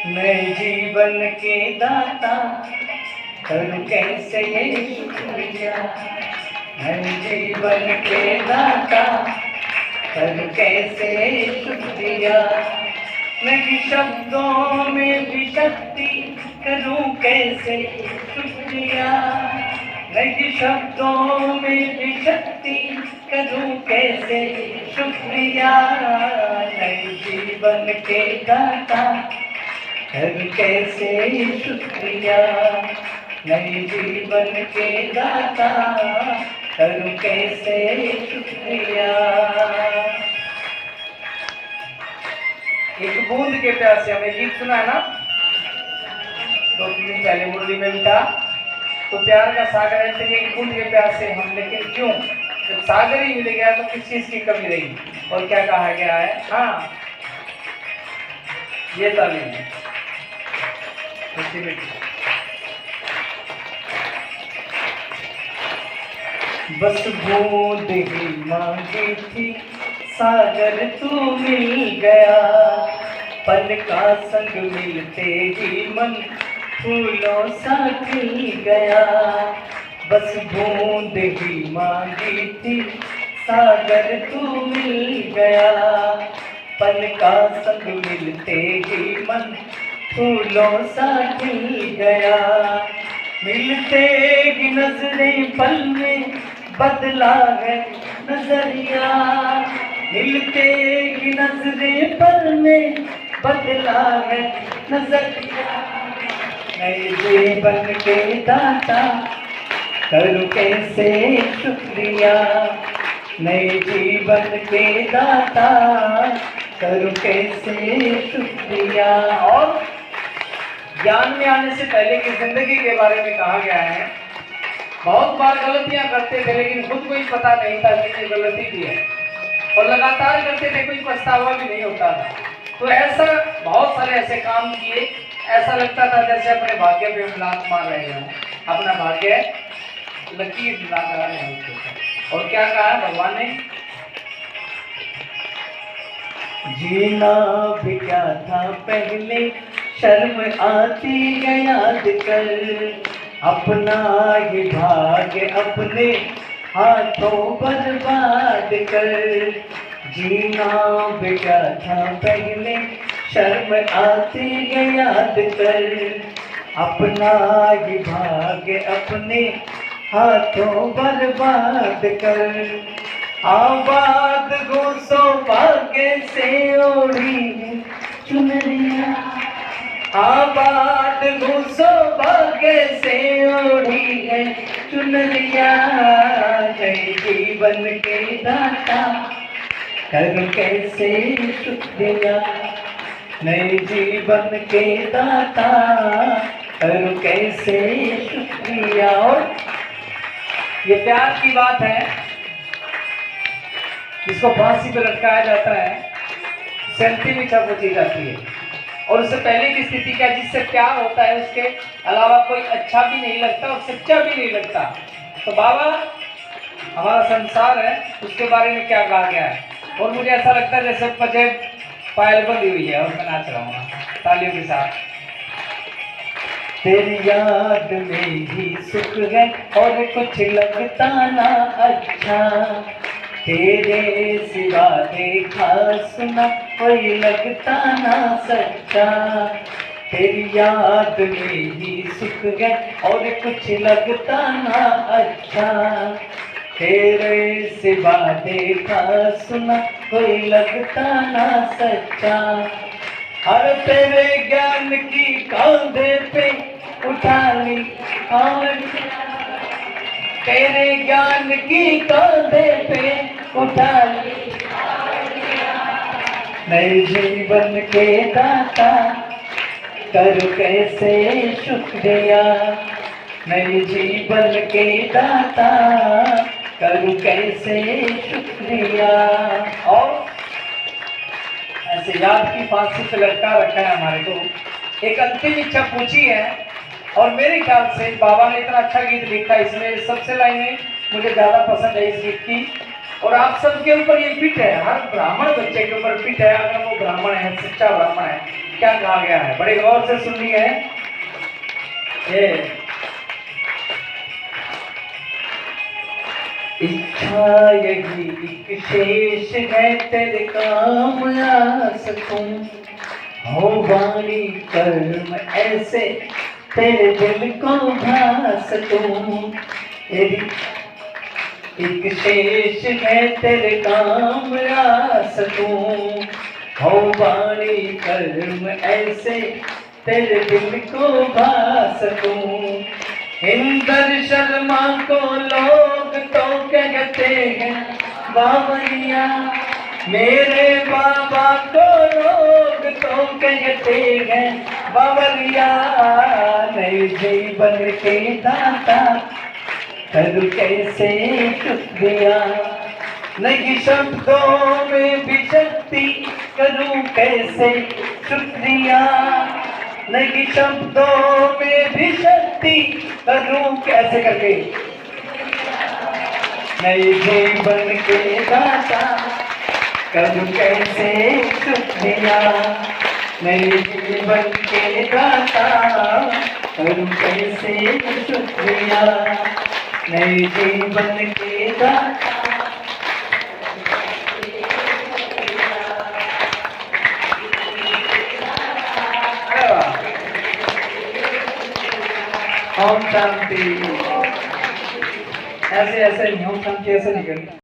नए जीवन के दाता करूं कैसे ये शुक्रिया। नए जीवन के दाता करूं कैसे शुक्रिया। नहीं शब्दों में भी शक्ति करूं कैसे शुक्रिया। नहीं शब्दों में भी शक्ति करूं कैसे शुक्रिया। नए जीवन के दाता करूं कैसे शुक्रिया। नए जीवन के दाता करूं कैसे शुक्रिया। एक बूंद के प्यासे, हमें गीत सुना है ना 2-3 दिन पहले मुरली में भी था। तो प्यार का सागर है, एक बूंद के प्यासे हम, लेकिन क्यों जब सागर ही मिल गया तो किस चीज की कमी रही। और क्या कहा गया है, हाँ ये तालीम है। बस बूंद ही मांगी थी सागर तू मिल गया। पल का संग मिलते ही मन फूलों सा खिल गया। बस बूंद ही मांगी थी सागर तू मिल गया। पल का संग मिलते ही मन फूलों सा खिल गया। मिलते ही नजरें पल में बदला है नजरिया। मिलते ही नजरें पल में बदला है नजरिया। नए जीवन के दाता करूं कैसे शुक्रिया। नए जीवन के दाता करूं कैसे शुक्रिया। और ज्ञान में आने से पहले की जिंदगी के बारे में कहा गया है, बहुत बार गलतियां करते थे लेकिन खुद को ही पता नहीं था कि ये गलती की है, और लगातार करते थे, कोई पछतावा भी नहीं होता था। तो ऐसा बहुत सारे ऐसे काम किए, ऐसा लगता था जैसे अपने भाग्य पे हम लात मार रहे हैं, अपना भाग्य लकीर लगा रहे हैं। और क्या कहा भगवान ने, जीना भी क्या था पहले शर्म आती है याद कर। अपना ये भाग्य अपने हाथों बर्बाद कर। जीना भी क्या था पहले शर्म आती है याद कर। अपना ये भाग्य अपने हाथों बर्बाद कर। आबाद घोसो भाग्य से ओढ़ी चुनरिया। आबाद घोसो भाग्य से ओढ़ी है चुनरिया। नए जीवन के दाता करूं कैसे शुक्रिया। नए जीवन के दाता करूं कैसे शुक्रिया। और ये प्यार की बात है, जिसको फांसी पे लटकाया जाता है, अंतिम इच्छा पूछी जाती है, और उससे पहले की स्थिति क्या, जिससे प्यार होता है उसके अलावा कोई अच्छा भी नहीं लगता और सच्चा भी नहीं लगता। तो बाबा हमारा संसार है, उसके बारे में क्या कहा गया है। और मुझे ऐसा लगता है जैसे मुझे पायल बंधी हुई है और मैं नाच रहा हूँ तालियों के साथ। तेरी याद में ही सुख है और कुछ लगता ना अच्छा। तेरे सिवा देखा सुना कोई लगता ना सच्चा। तेरी याद में ही सुख है और कुछ लगता ना अच्छा। तेरे सिवा देखा सुना कोई लगता ना सच्चा। हर तेरे ज्ञान की कांधे पे उठा ली और तेरे ज्ञान की कांधे पे उठा ली। नए जीवन के दाता करूं कैसे शुक्रिया। नए जीवन के दाता करूं कैसे शुक्रिया। और ऐसे याद की फांसी पे लटका रखा है हमारे को, एक अंतिम इच्छा पूछी है। और मेरे ख्याल से बाबा ने इतना अच्छा गीत लिखा, इसमें सबसे लाइनें मुझे ज़्यादा पसंद है इस गीत की। और आप सबके ऊपर ये फिट है, हर ब्राह्मण बच्चे के ऊपर फिट है, अगर वो ब्राह्मण है, सच्चा ब्राह्मण है। क्या कहा गया है, बड़े गौर से सुनिए। ये इच्छा यही एक शेष है, तेरे काम आ सकूं, हो वाणी कर्म ऐसे तेरे दिल को भा सकूं। एक शेष है तेरे काम आ सकूं, हो वाणी कर्म ऐसे तेरे दिल को भा सकूं। इंदर शर्मा को लोग तो कहते हैं बावरिया, मेरे बाबा को लोग तो कहते हैं बावरिया। नए जीवन के दाता करूं कैसे शुक्रिया, नहीं शब्दों में भी शक्ति करूं कैसे शुक्रिया, नहीं शब्दों में भी शक्ति करूं कैसे करके। नए जीवन के दाता करूं कैसे शुक्रिया, नए जीवन के दाता करूं कैसे शुक्रिया, नए जीवन के दाता। ओम शांति। ऐसे ऐसे नहीं, ओम शांति ऐसे नहीं करनी।